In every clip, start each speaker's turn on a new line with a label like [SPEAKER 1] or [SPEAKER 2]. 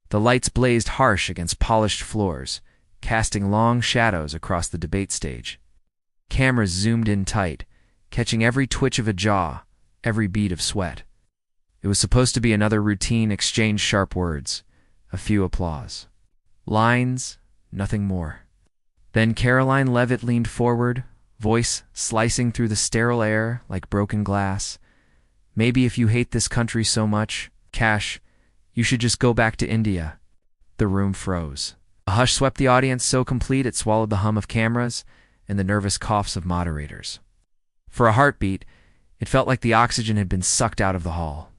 [SPEAKER 1] The lights blazed harsh against polished floors, casting long shadows across the debate stage. Cameras zoomed in tight, catching every twitch of a jaw, every bead of sweat. It was supposed to be another routine exchange, sharp words, a few applause. Lines, nothing more. Then Caroline Leavitt leaned forward, voice slicing through the sterile air like broken glass. Maybe if you hate this country so much, Cash, you should just go back to India. The room froze. A hush swept the audience so complete it swallowed the hum of cameras and the nervous coughs of moderators. For a heartbeat, it felt like the oxygen had been sucked out of the hall.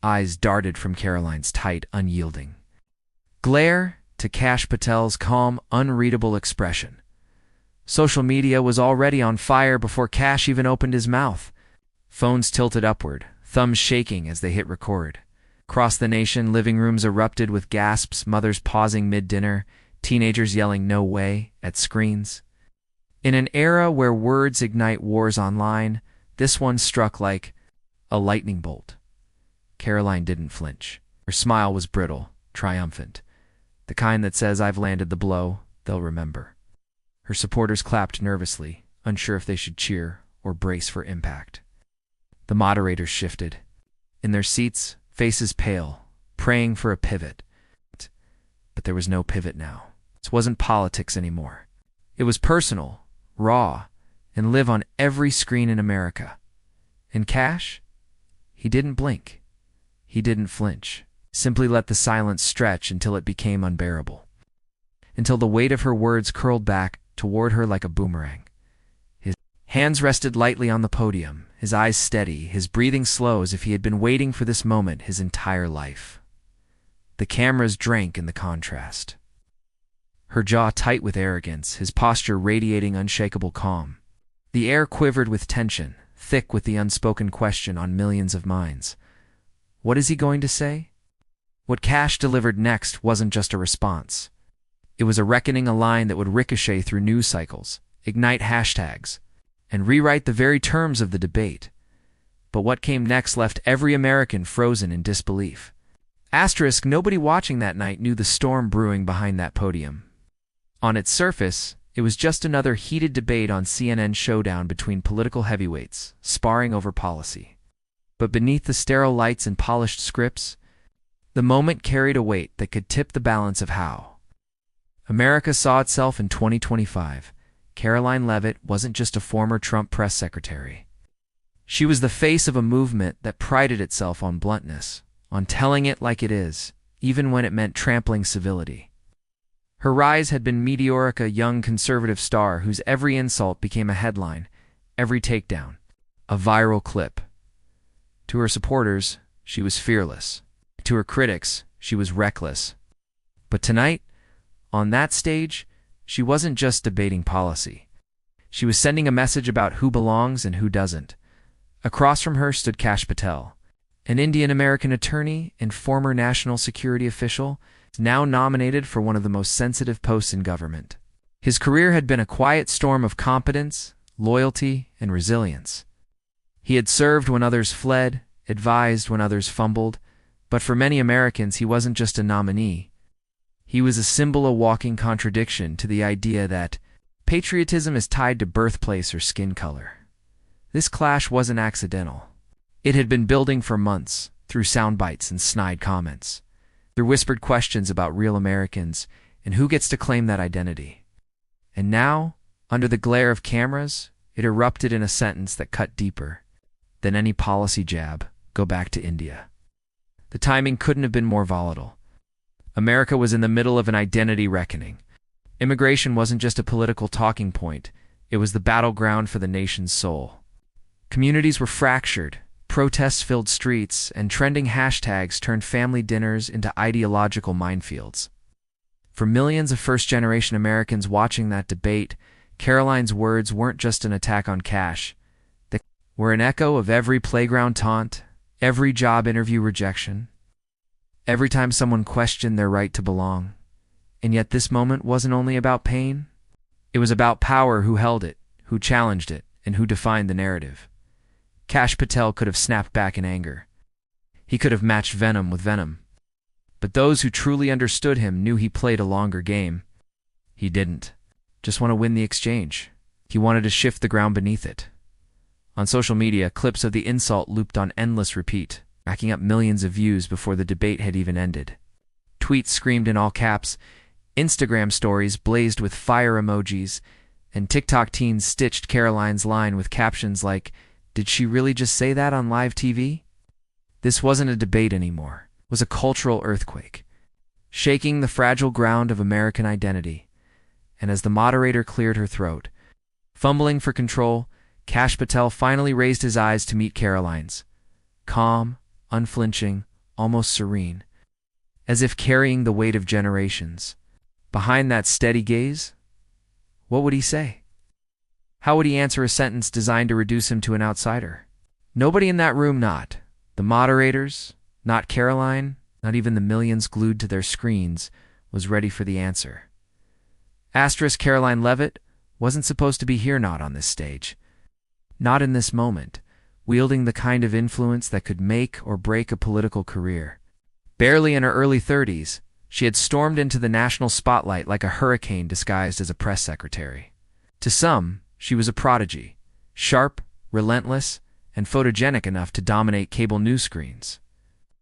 [SPEAKER 1] Eyes darted from Caroline's tight, unyielding glare to Kash Patel's calm, unreadable expression. Social media was already on fire before Kash even opened his mouth. Phones tilted upward, thumbs shaking as they hit record. Across the nation, living rooms erupted with gasps, mothers pausing mid-dinner, teenagers yelling "no way" at screens. In an era where words ignite wars online, this one struck like a lightning bolt. Caroline didn't flinch. Her smile was brittle, triumphant, the kind that says, "I've landed the blow, they'll remember." Her supporters clapped nervously, unsure if they should cheer or brace for impact. The moderators shifted. In their seats, faces pale, praying for a pivot. But there was no pivot now. This wasn't politics anymore. It was personal, raw, and live on every screen in America. And Kash? He didn't blink. He didn't flinch. Simply let the silence stretch until it became unbearable. Until the weight of her words curled back toward her like a boomerang. His hands rested lightly on the podium, his eyes steady, his breathing slow as if he had been waiting for this moment his entire life. The cameras drank in the contrast. Her jaw tight with arrogance, his posture radiating unshakable calm. The air quivered with tension, thick with the unspoken question on millions of minds. What is he going to say? What Kash delivered next wasn't just a response. It was a reckoning, a line that would ricochet through news cycles, ignite hashtags, and rewrite the very terms of the debate. But what came next left every American frozen in disbelief. Asterisk, nobody watching that night knew the storm brewing behind that podium. On its surface, it was just another heated debate on CNN showdown between political heavyweights, sparring over policy. But beneath the sterile lights and polished scripts, the moment carried a weight that could tip the balance of how America saw itself in 2025. Caroline Leavitt wasn't just a former Trump press secretary. She was the face of a movement that prided itself on bluntness, on telling it like it is, even when it meant trampling civility. Her rise had been meteoric, a young conservative star whose every insult became a headline, every takedown, a viral clip. To her supporters, she was fearless. To her critics, she was reckless. But tonight, on that stage, she wasn't just debating policy. She was sending a message about who belongs and who doesn't. Across from her stood Kash Patel, an Indian-American attorney and former national security official, now nominated for one of the most sensitive posts in government. His career had been a quiet storm of competence, loyalty, and resilience. He had served when others fled, advised when others fumbled, but for many Americans he wasn't just a nominee. He was a symbol, a walking contradiction to the idea that patriotism is tied to birthplace or skin color. This clash wasn't accidental. It had been building for months, through sound bites and snide comments, through whispered questions about real Americans and who gets to claim that identity. And now, under the glare of cameras, it erupted in a sentence that cut deeper than any policy jab: go back to India. The timing couldn't have been more volatile. America was in the middle of an identity reckoning. Immigration wasn't just a political talking point, it was the battleground for the nation's soul. Communities were fractured, protests filled streets, and trending hashtags turned family dinners into ideological minefields. For millions of first-generation Americans watching that debate, Caroline's words weren't just an attack on Kash. They were an echo of every playground taunt, every job interview rejection, every time someone questioned their right to belong. And yet this moment wasn't only about pain. It was about power: who held it, who challenged it, and who defined the narrative. Kash Patel could have snapped back in anger. He could have matched venom with venom. But those who truly understood him knew he played a longer game. He didn't just want to win the exchange. He wanted to shift the ground beneath it. On social media, clips of the insult looped on endless repeat, racking up millions of views before the debate had even ended. Tweets screamed in all caps, Instagram stories blazed with fire emojis, and TikTok teens stitched Caroline's line with captions like, "Did she really just say that on live TV?" This wasn't a debate anymore. It was a cultural earthquake, shaking the fragile ground of American identity. And as the moderator cleared her throat, fumbling for control, Kash Patel finally raised his eyes to meet Caroline's. Calm, unflinching, almost serene, as if carrying the weight of generations. Behind that steady gaze, what would he say? How would he answer a sentence designed to reduce him to an outsider? Nobody in that room, not the moderators, not Caroline, not even the millions glued to their screens, was ready for the answer. Caroline Leavitt wasn't supposed to be here, not on this stage. Not in this moment, wielding the kind of influence that could make or break a political career. Barely in her early 30s, she had stormed into the national spotlight like a hurricane disguised as a press secretary. To some, she was a prodigy, sharp, relentless, and photogenic enough to dominate cable news screens.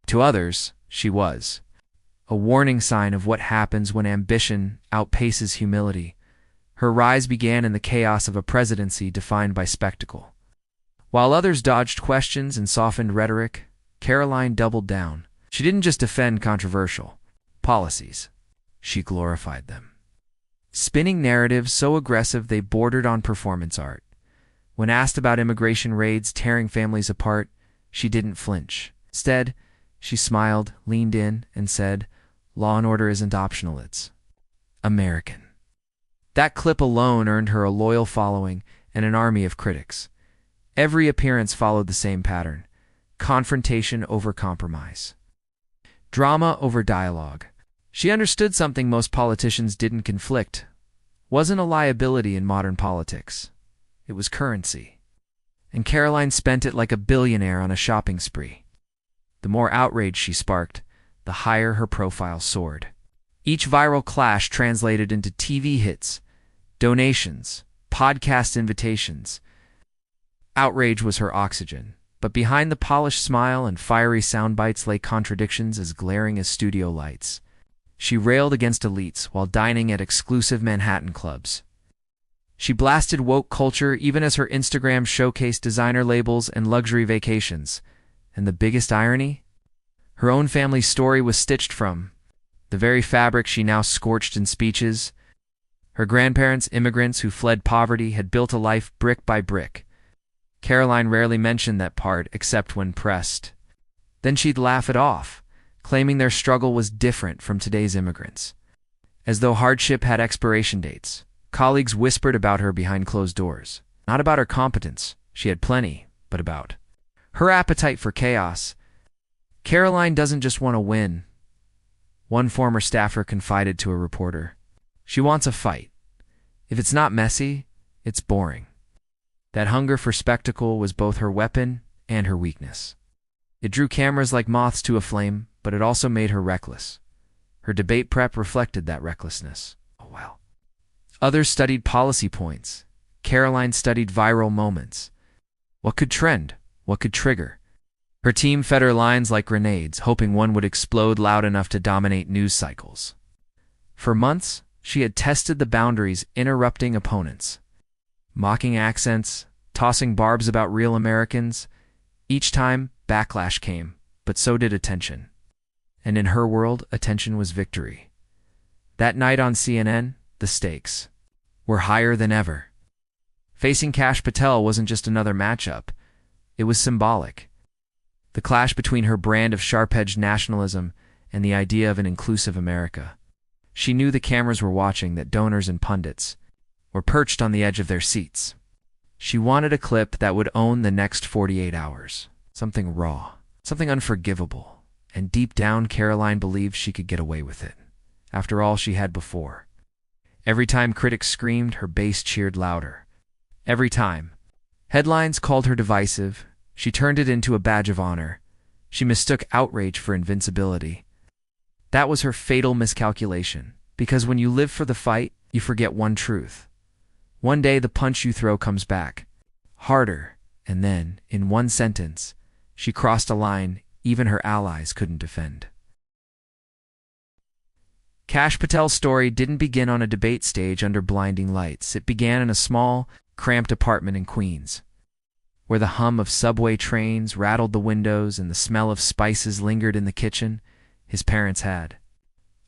[SPEAKER 1] To others, she was a warning sign of what happens when ambition outpaces humility. Her rise began in the chaos of a presidency defined by spectacle. While others dodged questions and softened rhetoric, Caroline doubled down. She didn't just defend controversial policies, she glorified them. Spinning narratives so aggressive they bordered on performance art. When asked about immigration raids tearing families apart, she didn't flinch. Instead, she smiled, leaned in, and said, "Law and order isn't optional, it's American." That clip alone earned her a loyal following and an army of critics. Every appearance followed the same pattern: confrontation over compromise, drama over dialogue. She understood something most politicians didn't: conflict wasn't a liability in modern politics. It was currency. And Caroline spent it like a billionaire on a shopping spree. The more outrage she sparked, the higher her profile soared. Each viral clash translated into TV hits, donations, podcast invitations. Outrage was her oxygen, but behind the polished smile and fiery soundbites lay contradictions as glaring as studio lights. She railed against elites while dining at exclusive Manhattan clubs. She blasted woke culture even as her Instagram showcased designer labels and luxury vacations. And the biggest irony? Her own family's story was stitched from the very fabric she now scorched in speeches. Her grandparents, immigrants who fled poverty, had built a life brick by brick. Caroline rarely mentioned that part except when pressed. Then she'd laugh it off, claiming their struggle was different from today's immigrants. As though hardship had expiration dates, colleagues whispered about her behind closed doors. Not about her competence, she had plenty, but about her appetite for chaos. Caroline doesn't just want to win, one former staffer confided to a reporter. She wants a fight. If it's not messy, it's boring. That hunger for spectacle was both her weapon and her weakness. It drew cameras like moths to a flame, but it also made her reckless. Her debate prep reflected that recklessness. Oh well. Others studied policy points. Caroline studied viral moments. What could trend? What could trigger? Her team fed her lines like grenades, hoping one would explode loud enough to dominate news cycles. For months, she had tested the boundaries, interrupting opponents, mocking accents, tossing barbs about real Americans. Each time, backlash came, but so did attention. And in her world, attention was victory. That night on CNN, the stakes were higher than ever. Facing Kash Patel wasn't just another matchup. It was symbolic. The clash between her brand of sharp-edged nationalism and the idea of an inclusive America. She knew the cameras were watching, that donors and pundits were perched on the edge of their seats. She wanted a clip that would own the next 48 hours. Something raw, something unforgivable. And deep down, Caroline believed she could get away with it. After all she had before. Every time critics screamed, her base cheered louder. Every time headlines called her divisive, she turned it into a badge of honor. She mistook outrage for invincibility. That was her fatal miscalculation, because when you live for the fight, you forget one truth. One day the punch you throw comes back, harder, and then, in one sentence, she crossed a line even her allies couldn't defend. Kash Patel's story didn't begin on a debate stage under blinding lights. It began in a small, cramped apartment in Queens, where the hum of subway trains rattled the windows and the smell of spices lingered in the kitchen. His parents had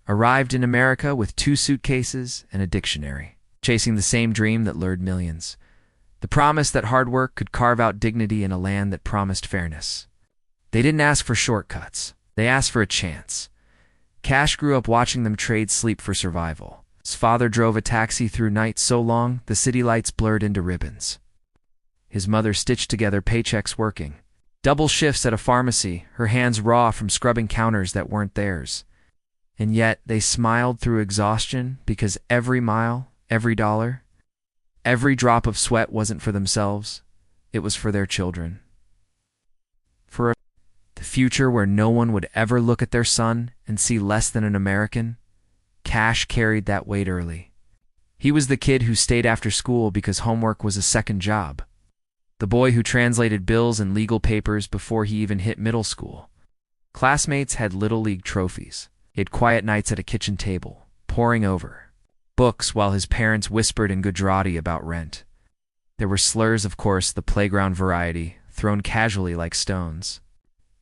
[SPEAKER 1] arrived in America with 2 suitcases and a dictionary, chasing the same dream that lured millions. The promise that hard work could carve out dignity in a land that promised fairness. They didn't ask for shortcuts. They asked for a chance. Kash grew up watching them trade sleep for survival. His father drove a taxi through nights so long the city lights blurred into ribbons. His mother stitched together paychecks working double shifts at a pharmacy, her hands raw from scrubbing counters that weren't theirs. And yet they smiled through exhaustion because every mile, every dollar, every drop of sweat wasn't for themselves. It was for their children. For the future where no one would ever look at their son and see less than an American. Kash carried that weight early. He was the kid who stayed after school because homework was a second job. The boy who translated bills and legal papers before he even hit middle school. Classmates had Little League trophies. He had quiet nights at a kitchen table, poring over books while his parents whispered in Gujarati about rent. There were slurs, of course, the playground variety, thrown casually like stones.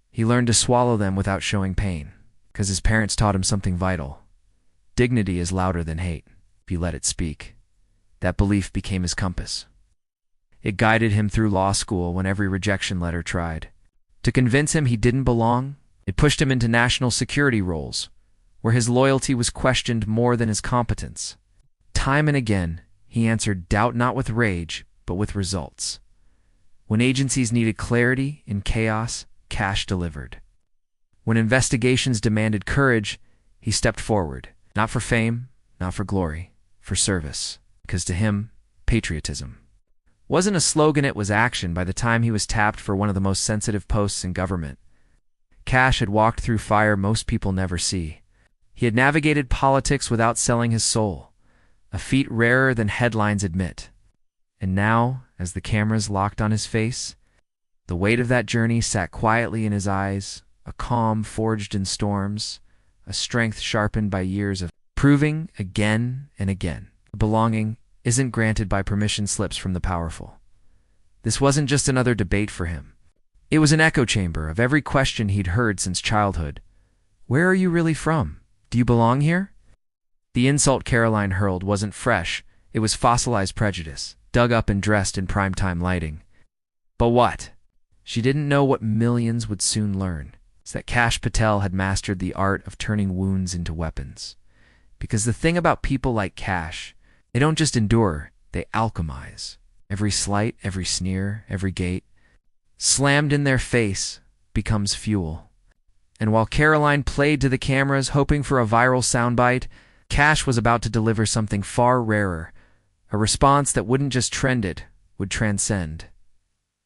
[SPEAKER 1] He learned to swallow them without showing pain, because his parents taught him something vital. Dignity is louder than hate, if you let it speak. That belief became his compass. It guided him through law school when every rejection letter tried to convince him he didn't belong. It pushed him into national security roles, where his loyalty was questioned more than his competence. Time and again, he answered doubt not with rage, but with results. When agencies needed clarity in chaos, Kash delivered. When investigations demanded courage, he stepped forward, not for fame, not for glory, for service, because to him, patriotism wasn't a slogan, it was action. By the time he was tapped for one of the most sensitive posts in government, Kash had walked through fire most people never see. He had navigated politics without selling his soul, a feat rarer than headlines admit. And now, as the cameras locked on his face, the weight of that journey sat quietly in his eyes, a calm forged in storms, a strength sharpened by years of proving again and again. Belonging isn't granted by permission slips from the powerful. This wasn't just another debate for him. It was an echo chamber of every question he'd heard since childhood. Where are you really from? Do you belong here? The insult Caroline hurled wasn't fresh. It was fossilized prejudice, dug up and dressed in primetime lighting. But what? She didn't know what millions would soon learn, is that Kash Patel had mastered the art of turning wounds into weapons. Because the thing about people like Kash, they don't just endure, they alchemize. Every slight, every sneer, every gate, slammed in their face, becomes fuel. And while Caroline played to the cameras, hoping for a viral soundbite, Kash was about to deliver something far rarer, a response that wouldn't just trend, it would transcend.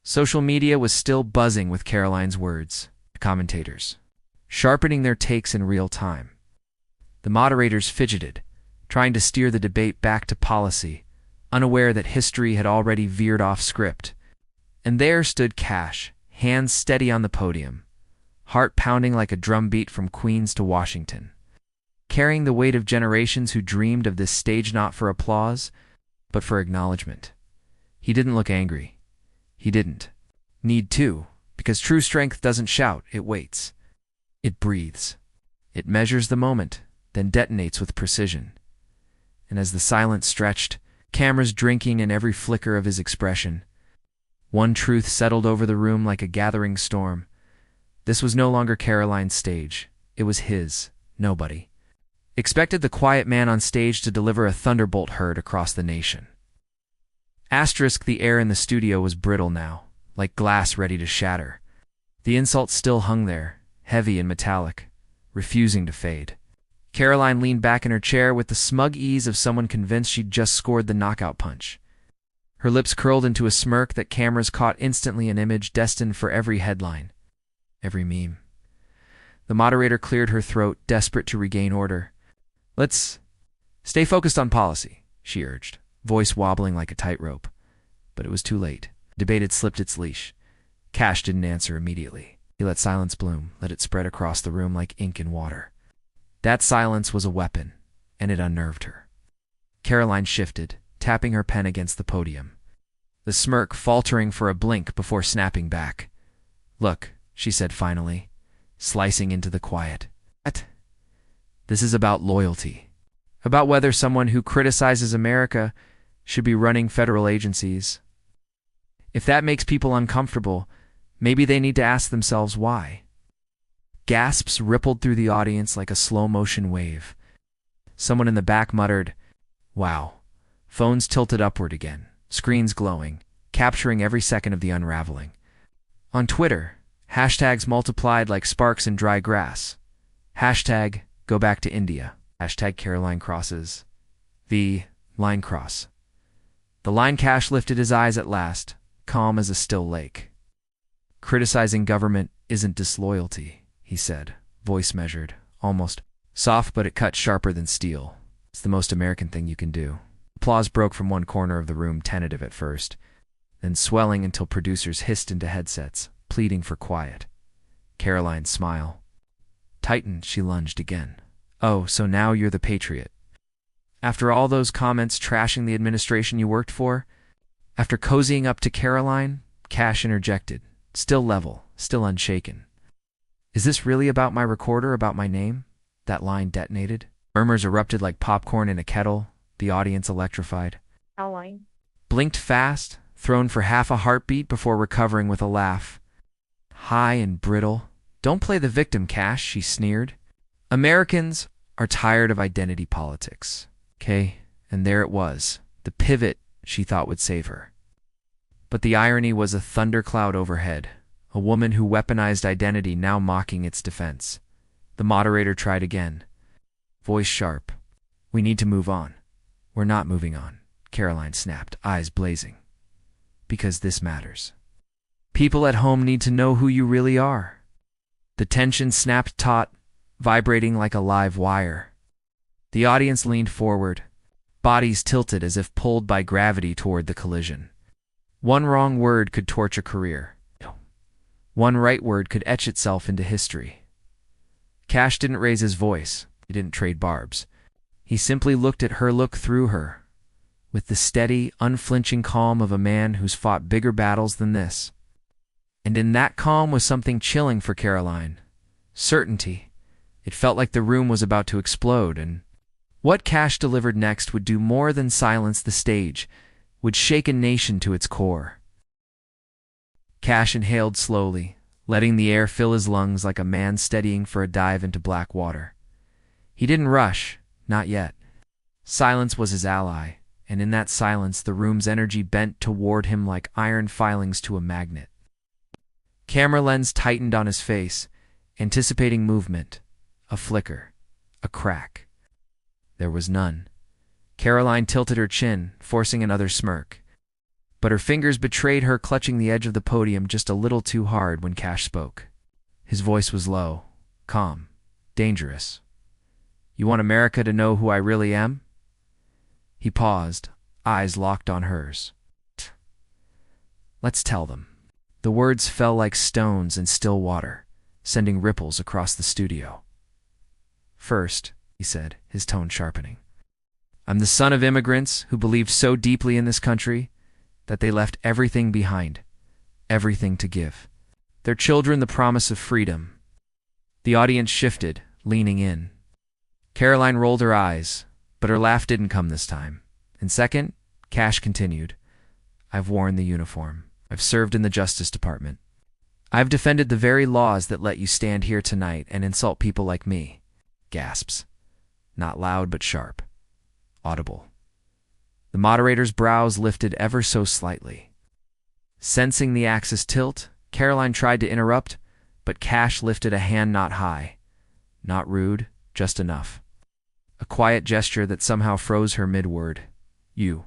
[SPEAKER 1] Social media was still buzzing with Caroline's words, the commentators sharpening their takes in real time. The moderators fidgeted, trying to steer the debate back to policy, unaware that history had already veered off script. And there stood Kash, hands steady on the podium, heart pounding like a drumbeat from Queens to Washington, carrying the weight of generations who dreamed of this stage not for applause, but for acknowledgement. He didn't look angry. He didn't need to, because true strength doesn't shout, it waits. It breathes. It measures the moment, then detonates with precision. And as the silence stretched, cameras drinking in every flicker of his expression, one truth settled over the room like a gathering storm. This was no longer Caroline's stage. It was his. Nobody expected the quiet man on stage to deliver a thunderbolt heard across the nation. The air in the studio was brittle now, like glass ready to shatter. The insult still hung there, heavy and metallic, refusing to fade. Caroline leaned back in her chair with the smug ease of someone convinced she'd just scored the knockout punch. Her lips curled into a smirk that cameras caught instantly, an image destined for every headline, every meme. The moderator cleared her throat, desperate to regain order. "Let's stay focused on policy," she urged, voice wobbling like a tightrope. But it was too late. The debate had slipped its leash. Cash didn't answer immediately. He let silence bloom, let it spread across the room like ink in water. That silence was a weapon, and it unnerved her. Caroline shifted, tapping her pen against the podium, the smirk faltering for a blink before snapping back. "Look," she said finally, slicing into the quiet. "This is about loyalty. About whether someone who criticizes America should be running federal agencies. If that makes people uncomfortable, maybe they need to ask themselves why." Gasps rippled through the audience like a slow-motion wave. Someone in the back muttered, "Wow." Phones tilted upward again, screens glowing, capturing every second of the unraveling. On Twitter, hashtags multiplied like sparks in dry grass. Hashtag go back to India. Hashtag Caroline crosses. The line cross. The line Cash lifted his eyes at last, calm as a still lake. "Criticizing government isn't disloyalty," he said, voice measured, almost soft, but it cut sharper than steel. "It's the most American thing you can do." Applause broke from one corner of the room, tentative at first, then swelling until producers hissed into headsets, pleading for quiet. Caroline's smile tightened. She lunged again. "Oh, so now you're the patriot. After all those comments trashing the administration you worked for?" After cozying up to Caroline, Cash interjected, still level, still unshaken. "Is this really about my recorder, about my name?" That line detonated. Murmurs erupted like popcorn in a kettle, the audience electrified.
[SPEAKER 2] Caroline
[SPEAKER 1] Blinked fast, thrown for half a heartbeat before recovering with a laugh. High and brittle. "Don't play the victim, Cash," she sneered. "Americans are tired of identity politics." Okay, and there it was, the pivot she thought would save her. But the irony was a thundercloud overhead, a woman who weaponized identity now mocking its defense. The moderator tried again, voice sharp. "We need to move on." "We're not moving on," Caroline snapped, eyes blazing. "Because this matters. People at home need to know who you really are." The tension snapped taut, vibrating like a live wire. The audience leaned forward, bodies tilted as if pulled by gravity toward the collision. One wrong word could torch a career. One right word could etch itself into history. Cash didn't raise his voice. He didn't trade barbs. He simply looked at her, look through her, with the steady, unflinching calm of a man who's fought bigger battles than this. And in that calm was something chilling for Caroline. Certainty. It felt like the room was about to explode, and what Cash delivered next would do more than silence the stage, would shake a nation to its core. Cash inhaled slowly, letting the air fill his lungs like a man steadying for a dive into black water. He didn't rush, not yet. Silence was his ally, and in that silence the room's energy bent toward him like iron filings to a magnet. Camera lens tightened on his face, anticipating movement, a flicker, a crack. There was none. Caroline tilted her chin, forcing another smirk. But her fingers betrayed her, clutching the edge of the podium just a little too hard when Cash spoke. His voice was low, calm, dangerous. "You want America to know who I really am?" He paused, eyes locked on hers. "Let's tell them." The words fell like stones in still water, sending ripples across the studio. "First," he said, his tone sharpening, "I'm the son of immigrants who believed so deeply in this country that they left everything behind, everything to give. Their children the promise of freedom." The audience shifted, leaning in. Caroline rolled her eyes, but her laugh didn't come this time. And second, Cash continued, "I've worn the uniform. I've served in the Justice Department. I've defended the very laws that let you stand here tonight and insult people like me." Gasps. Not loud but sharp. Audible. The moderator's brows lifted ever so slightly. Sensing the axis tilt, Caroline tried to interrupt, but Cash lifted a hand not high. Not rude, just enough. A quiet gesture that somehow froze her mid-word. "You,"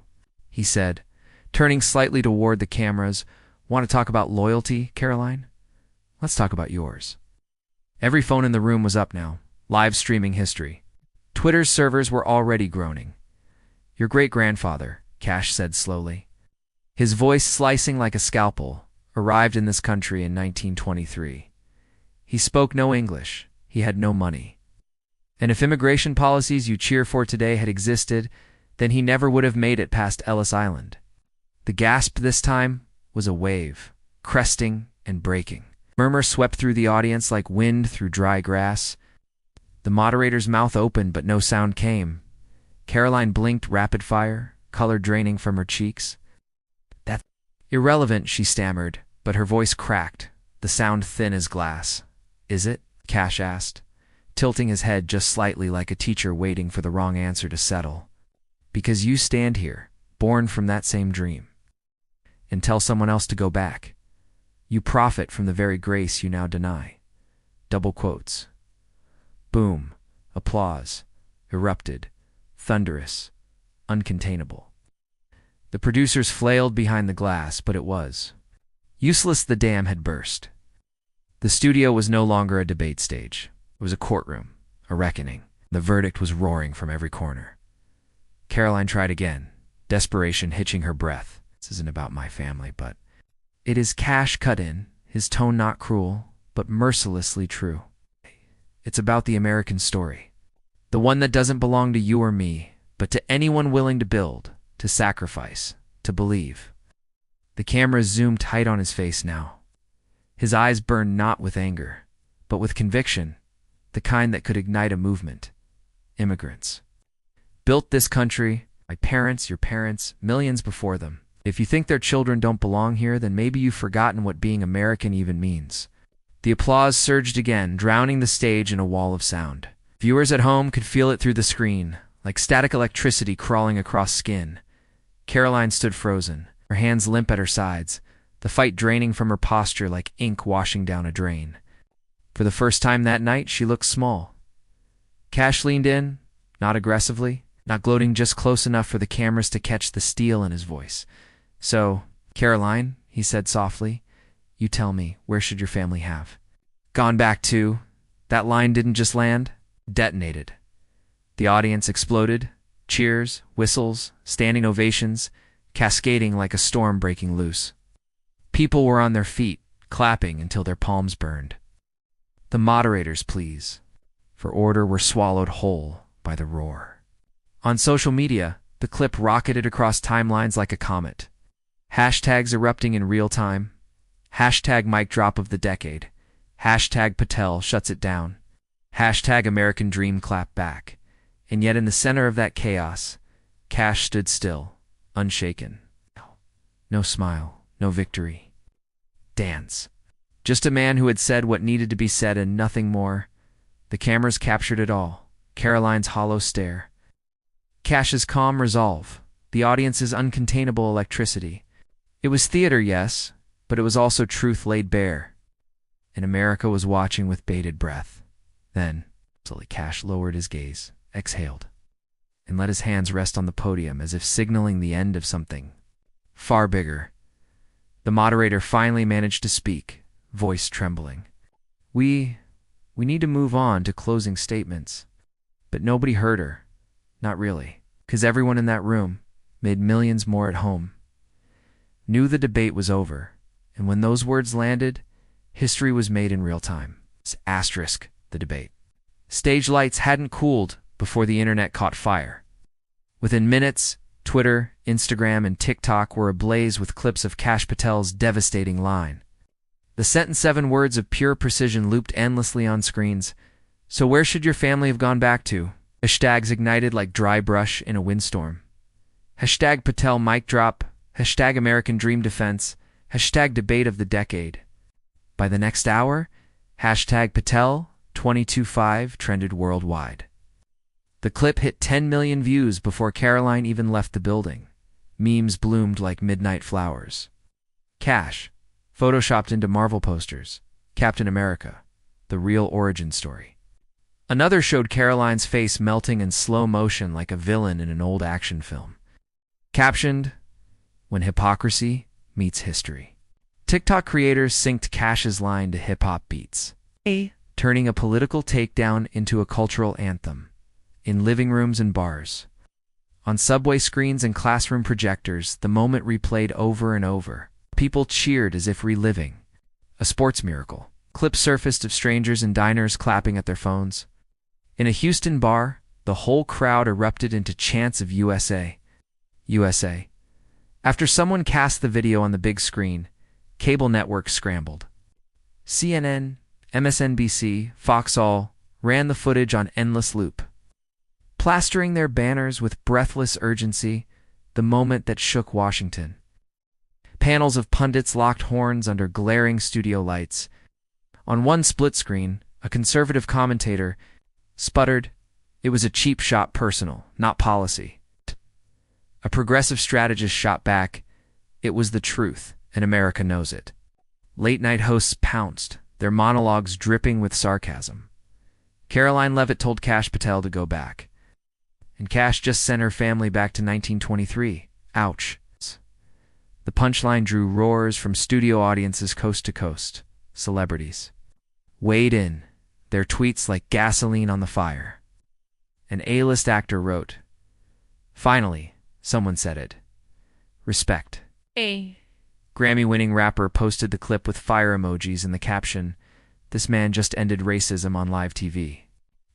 [SPEAKER 1] he said, turning slightly toward the cameras. "Want to talk about loyalty, Caroline? Let's talk about yours." Every phone in the room was up now, live streaming history. Twitter's servers were already groaning. "Your great-grandfather," Cash said slowly, his voice slicing like a scalpel, arrived in this country in 1923. He spoke no English. He had no money. And if immigration policies you cheer for today had existed, then he never would have made it past Ellis Island. The gasp this time was a wave, cresting and breaking. Murmur swept through the audience like wind through dry grass. The moderator's mouth opened, but no sound came. Caroline blinked rapid fire, color draining from her cheeks. "That's irrelevant," she stammered, but her voice cracked, the sound thin as glass. "Is it?" Cash asked, tilting his head just slightly like a teacher waiting for the wrong answer to settle. "Because you stand here, born from that same dream, and tell someone else to go back. You profit from the very grace you now deny." Double quotes. Boom. Applause. Erupted. Thunderous. Uncontainable. The producers flailed behind the glass, but it was useless. The dam had burst. The studio was no longer a debate stage. It was a courtroom, a reckoning. The verdict was roaring from every corner. Caroline tried again, desperation hitching her breath. "This isn't about my family, but..." "It is," Cash cut in, his tone not cruel, but mercilessly true. "It's about the American story. The one that doesn't belong to you or me, but to anyone willing to build, to sacrifice, to believe." The camera zoomed tight on his face now. His eyes burned not with anger, but with conviction, the kind that could ignite a movement. Immigrants built this country, my parents, your parents, millions before them. If you think their children don't belong here, then maybe you've forgotten what being American even means. The applause surged again, drowning the stage in a wall of sound. Viewers at home could feel it through the screen, like static electricity crawling across skin. Caroline stood frozen, her hands limp at her sides, the fight draining from her posture like ink washing down a drain. For the first time that night, she looked small. Cash leaned in, not aggressively, not gloating, just close enough for the cameras to catch the steel in his voice. "So, Caroline," he said softly, "you tell me, where should your family have gone back to?" That line didn't just land, detonated. The audience exploded, cheers, whistles, standing ovations, cascading like a storm breaking loose. People were on their feet, clapping until their palms burned. The moderator's pleas for order were swallowed whole by the roar. On social media, the clip rocketed across timelines like a comet. Hashtags erupting in real time. Hashtag mic drop of the decade. Hashtag Patel shuts it down. Hashtag American Dream clap back. And yet in the center of that chaos, Cash stood still, unshaken. No smile, no victory. Dance. Just a man who had said what needed to be said and nothing more. The cameras captured it all. Caroline's hollow stare. Cash's calm resolve. The audience's uncontainable electricity. It was theater, yes, but it was also truth laid bare. And America was watching with bated breath. Then, slowly, Cash lowered his gaze, exhaled, and let his hands rest on the podium as if signaling the end of something far bigger. The moderator finally managed to speak, voice trembling. We need to move on to closing statements." But nobody heard her. Not really, because everyone in that room, made millions more at home, knew the debate was over, and when those words landed, history was made in real time. Asterisk the debate. Stage lights hadn't cooled before the internet caught fire. Within minutes, Twitter, Instagram, and TikTok were ablaze with clips of Cash Patel's devastating line. The sentence 7 words of pure precision looped endlessly on screens. "So where should your family have gone back to?" Hashtags ignited like dry brush in a windstorm. Hashtag Patel mic drop. Hashtag American Dream defense. Hashtag debate of the decade. By the next hour, hashtag Patel 225 trended worldwide. The clip hit 10 million views before Caroline even left the building. Memes bloomed like midnight flowers. Cash, photoshopped into Marvel posters. Captain America, the real origin story. Another showed Caroline's face melting in slow motion like a villain in an old action film. Captioned, "When hypocrisy meets history." TikTok creators synced Cash's line to hip-hop beats. turning a political takedown into a cultural anthem. In living rooms and bars, on subway screens and classroom projectors, the moment replayed over and over. People cheered as if reliving a sports miracle. Clips surfaced of strangers in diners clapping at their phones. In a Houston bar, the whole crowd erupted into chants of USA, USA. After someone cast the video on the big screen, cable networks scrambled. CNN, MSNBC, Fox all ran the footage on endless loop, plastering their banners with breathless urgency, the moment that shook Washington. Panels of pundits locked horns under glaring studio lights. On one split screen, a conservative commentator sputtered, "It was a cheap shot, personal, not policy." A progressive strategist shot back, "It was the truth, and America knows it." Late-night hosts pounced, their monologues dripping with sarcasm. Caroline Leavitt told Kash Patel to go back. And Kash just sent her family back to 1923. Ouch. The punchline drew roars from studio audiences coast to coast. Celebrities weighed in, their tweets like gasoline on the fire. An A-list actor wrote, "Finally, someone said it. Respect."
[SPEAKER 2] A
[SPEAKER 1] Grammy-winning rapper posted the clip with fire emojis and the caption, "This man just ended racism on live TV."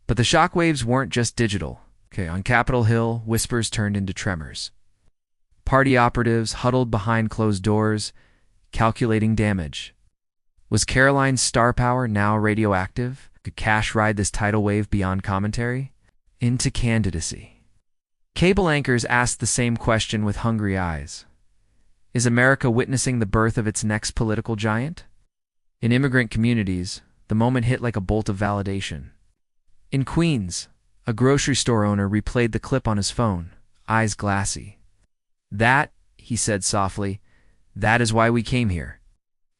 [SPEAKER 1] But the shockwaves weren't just digital. On Capitol Hill, whispers turned into tremors. Party operatives huddled behind closed doors, calculating damage. Was Caroline's star power now radioactive? Could Kash ride this tidal wave beyond commentary? Into candidacy. Cable anchors asked the same question with hungry eyes. Is America witnessing the birth of its next political giant? In immigrant communities, the moment hit like a bolt of validation. In Queens, a grocery store owner replayed the clip on his phone, eyes glassy. "That," he said softly, "that is why we came here."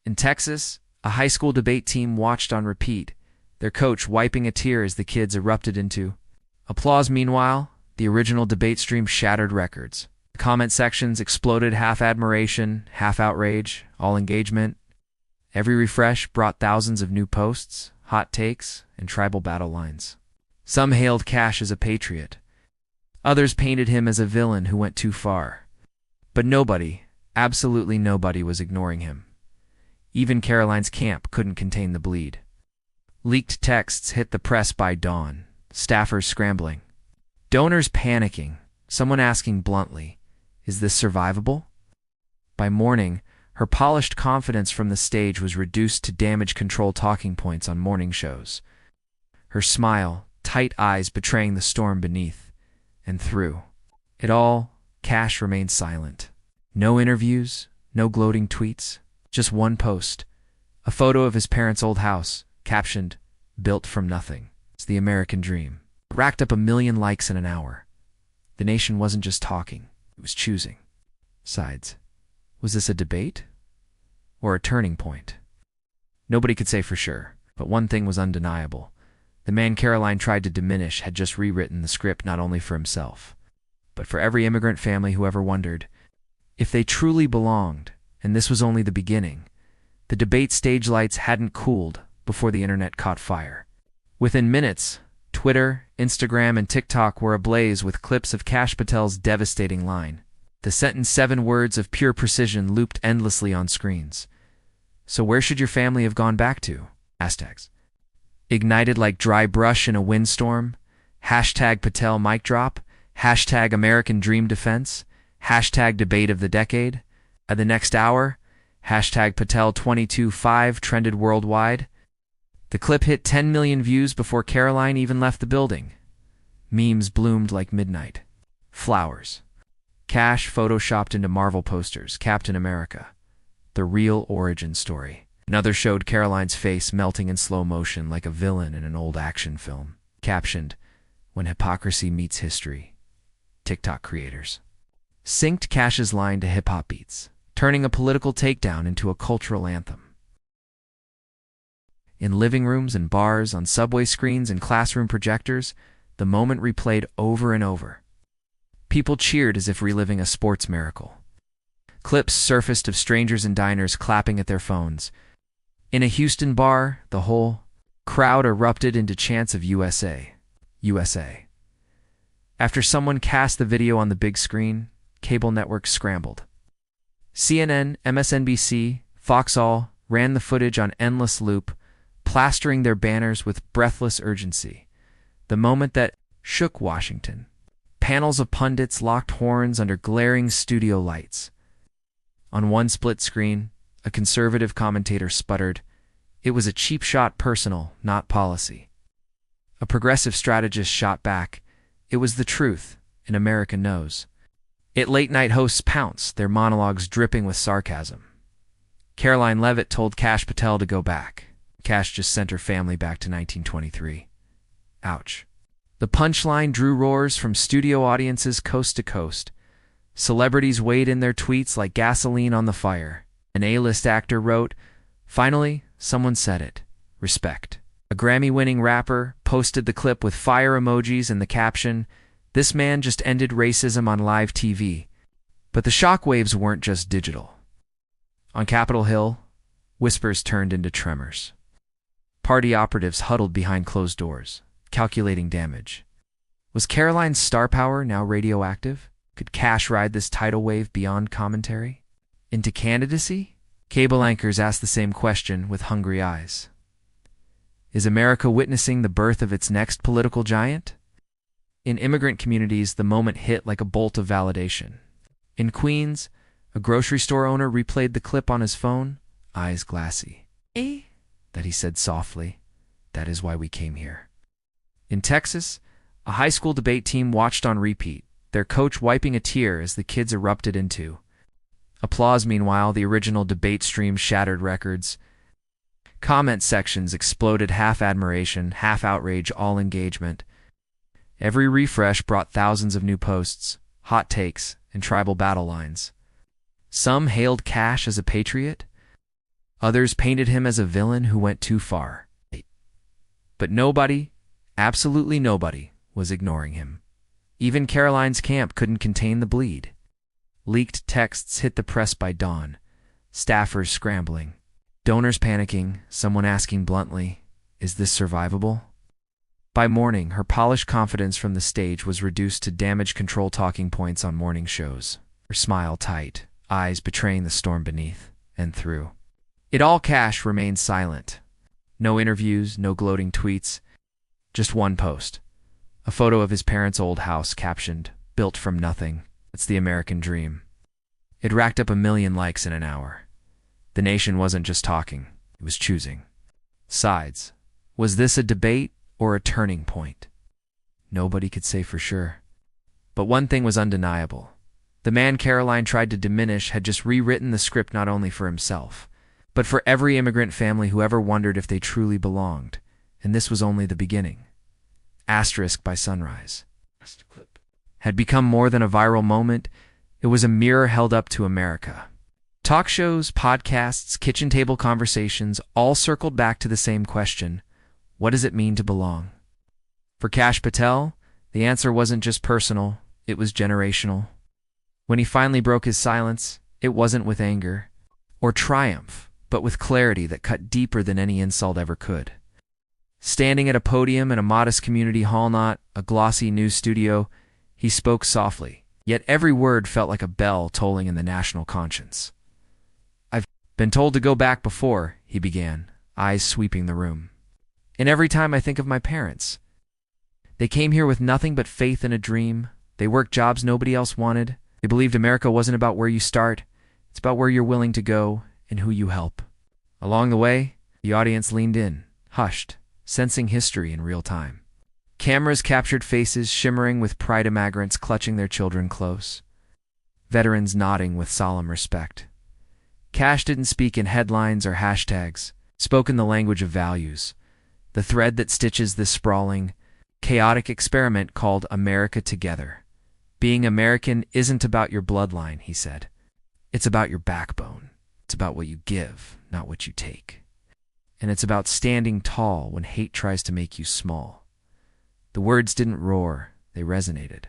[SPEAKER 1] In Texas, a high school debate team watched on repeat, their coach wiping a tear as the kids erupted into applause. Meanwhile, the original debate stream shattered records. The comment sections exploded, half admiration, half outrage, all engagement. Every refresh brought thousands of new posts, hot takes, and tribal battle lines. Some hailed Kash as a patriot. Others painted him as a villain who went too far. But nobody, absolutely nobody, was ignoring him. Even Caroline's camp couldn't contain the bleed. Leaked texts hit the press by dawn, staffers scrambling, donors panicking, someone asking bluntly, "Is this survivable?" By morning, her polished confidence from the stage was reduced to damage control talking points on morning shows. Her smile, tight eyes betraying the storm beneath. And through it all, Kash remained silent. No interviews, no gloating tweets, just one post. A photo of his parents' old house, captioned, "Built from nothing. It's the American dream." It racked up 1 million likes in an hour. The nation wasn't just talking, it was choosing sides. Was this a debate? Or a turning point? Nobody could say for sure, but one thing was undeniable. The man Caroline tried to diminish had just rewritten the script not only for himself, but for every immigrant family who ever wondered if they truly belonged. And this was only the beginning. The debate stage lights hadn't cooled before the internet caught fire. Within minutes, Twitter, Instagram, and TikTok were ablaze with clips of Kash Patel's devastating line. The sentence 7 words of pure precision looped endlessly on screens. "So where should your family have gone back to?" Hashtags ignited like dry brush in a windstorm. Hashtag Patel mic drop. Hashtag American Dream Defense. Hashtag Debate of the Decade. The next hour, hashtag Patel 22.5 trended worldwide. The clip hit 10 million views before Caroline even left the building. Memes bloomed like midnight. Flowers. Kash photoshopped into Marvel posters, Captain America. The real origin story. Another showed Caroline's face melting in slow motion like a villain in an old action film. Captioned, "When hypocrisy meets history." TikTok creators synced Kash's line to hip-hop beats, turning a political takedown into a cultural anthem. In living rooms and bars, on subway screens and classroom projectors, the moment replayed over and over. People cheered as if reliving a sports miracle. Clips surfaced of strangers in diners clapping at their phones. In a Houston bar, the whole Crowd erupted into chants of USA, USA. After someone cast the video on the big screen, cable networks scrambled. CNN, MSNBC, Fox All ran the footage on endless loop, plastering their banners with breathless urgency. The moment that shook Washington. Panels of pundits locked horns under glaring studio lights. On one split screen, a conservative commentator sputtered, "It was a cheap shot, personal, not policy." A progressive strategist shot back, "It was the truth, and America knows." Late-night hosts pounced, their monologues dripping with sarcasm. Caroline Leavitt told Kash Patel to go back. Kash just sent her family back to 1923. Ouch. The punchline drew roars from studio audiences coast to coast. Celebrities weighed in their tweets like gasoline on the fire. An A-list actor wrote, "Finally, someone said it. Respect." A Grammy-winning rapper posted the clip with fire emojis and the caption, "This man just ended racism on live TV." But the shockwaves weren't just digital. On Capitol Hill, whispers turned into tremors. Party operatives huddled behind closed doors, calculating damage. Was Caroline's star power now radioactive? Could Kash ride this tidal wave beyond commentary? Into candidacy? Cable anchors asked the same question with hungry eyes. Is America witnessing the birth of its next political giant? In immigrant communities, the moment hit like a bolt of validation. In Queens, a grocery store owner replayed the clip on his phone, eyes glassy. That he said softly, "That is why we came here." In Texas, a high school debate team watched on repeat, their coach wiping a tear as the kids erupted into applause. Meanwhile, the original debate stream shattered records. Comment sections exploded, half admiration, half outrage, all engagement. Every refresh brought thousands of new posts, hot takes, and tribal battle lines. Some hailed Kash as a patriot. Others painted him as a villain who went too far. But nobody, absolutely nobody, was ignoring him. Even Caroline's camp couldn't contain the bleed. Leaked texts hit the press by dawn, staffers scrambling, donors panicking, someone asking bluntly, "Is this survivable?" By morning, her polished confidence from the stage was reduced to damage control talking points on morning shows. Her smile tight, eyes betraying the storm beneath and through. All Kash remained silent. No interviews, no gloating tweets, just one post. A photo of his parents' old house captioned, "Built from nothing. It's the American dream." It racked up 1 million likes in an hour. The nation wasn't just talking, it was choosing sides. Was this a debate or a turning point? Nobody could say for sure. But one thing was undeniable. The man Caroline tried to diminish had just rewritten the script not only for himself, but for every immigrant family who ever wondered if they truly belonged. And this was only the beginning. Asterisk by sunrise. Had become more than a viral moment, it was a mirror held up to America. Talk shows, podcasts, kitchen table conversations all circled back to the same question: what does it mean to belong? For Kash Patel, the answer wasn't just personal, it was generational. When he finally broke his silence, it wasn't with anger or triumph, but with clarity that cut deeper than any insult ever could. Standing at a podium in a modest community hall, not a glossy news studio, he spoke softly, yet every word felt like a bell tolling in the national conscience. "I've been told to go back before," he began, eyes sweeping the room. "And every time I think of my parents. They came here with nothing but faith and a dream. They worked jobs nobody else wanted. They believed America wasn't about where you start, it's about where you're willing to go and who you help." Along the way, the audience leaned in, hushed, sensing history in real time. Cameras captured faces shimmering with pride, immigrants clutching their children close, veterans nodding with solemn respect. Kash didn't speak in headlines or hashtags, spoke in the language of values, the thread that stitches this sprawling, chaotic experiment called America together. Being American isn't about your bloodline, he said. It's about your backbone. It's about what you give, not what you take. And it's about standing tall when hate tries to make you small. The words didn't roar, they resonated.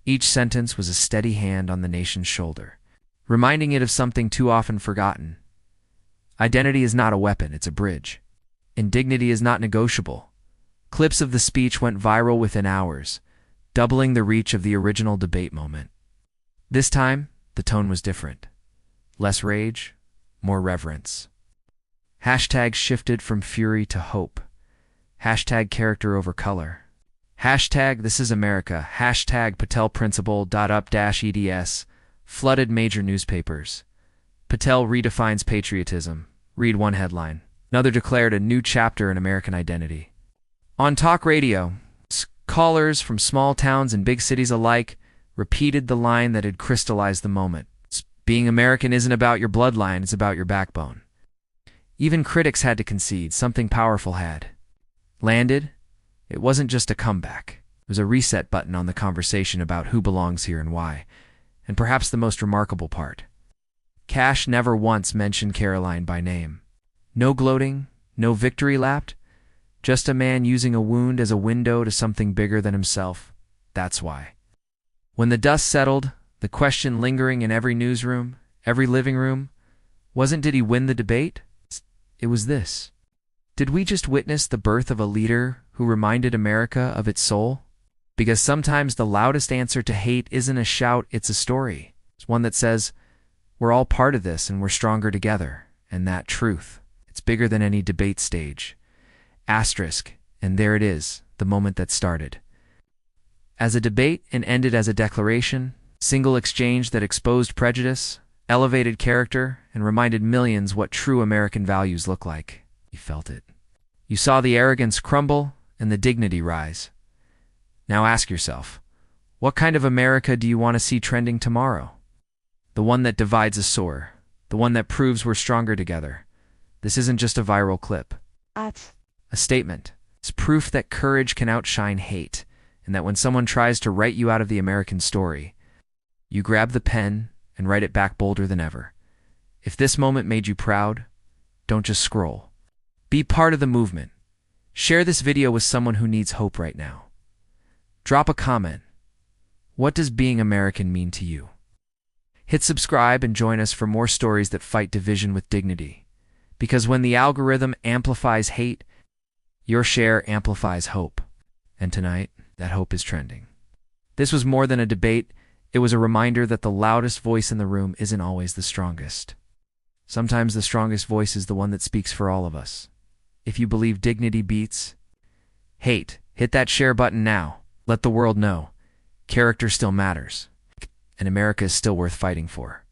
[SPEAKER 1] Each sentence was a steady hand on the nation's shoulder, reminding it of something too often forgotten. Identity is not a weapon, it's a bridge. and dignity is not negotiable. Clips of the speech went viral within hours, doubling the reach of the original debate moment. This time, the tone was different. Less rage, more reverence. Hashtags shifted from fury to hope. Hashtag character over color. Hashtag this is America. Hashtag Patel Principle. Up-eds flooded major newspapers. Patel redefines patriotism. Read one headline. Another declared a new chapter in American identity. On talk radio, callers from small towns and big cities alike repeated the line that had crystallized the moment. Being American isn't about your bloodline, it's about your backbone. Even critics had to concede something powerful had landed. It wasn't just a comeback. It was a reset button on the conversation about who belongs here and why. And perhaps the most remarkable part. Cash never once mentioned Caroline by name. No gloating, no victory lapped. Just a man using a wound as a window to something bigger than himself. That's why. When the dust settled, the question lingering in every newsroom, every living room, wasn't did he win the debate? It was this. Did we just witness the birth of a leader who reminded America of its soul? Because sometimes the loudest answer to hate isn't a shout, it's a story. It's one that says, we're all part of this and we're stronger together. And that truth, it's bigger than any debate stage. Asterisk, and there it is, the moment that started. As a debate and ended as a declaration, single exchange that exposed prejudice, elevated character, and reminded millions what true American values look like. You felt it. You saw the arrogance crumble and the dignity rise. Now ask yourself, what kind of America do you want to see trending tomorrow? The one that divides us sore, the one that proves we're stronger together. This isn't just a viral clip. A statement. It's proof that courage can outshine hate, and that when someone tries to write you out of the American story, you grab the pen and write it back bolder than ever. If this moment made you proud, don't just scroll. Be part of the movement. Share this video with someone who needs hope right now. Drop a comment. What does being American mean to you? Hit subscribe and join us for more stories that fight division with dignity. Because when the algorithm amplifies hate, your share amplifies hope. And tonight, that hope is trending. This was more than a debate. It was a reminder that the loudest voice in the room isn't always the strongest. Sometimes the strongest voice is the one that speaks for all of us. If you believe dignity beats hate, hit that share button now. Let the world know. Character still matters. And America is still worth fighting for.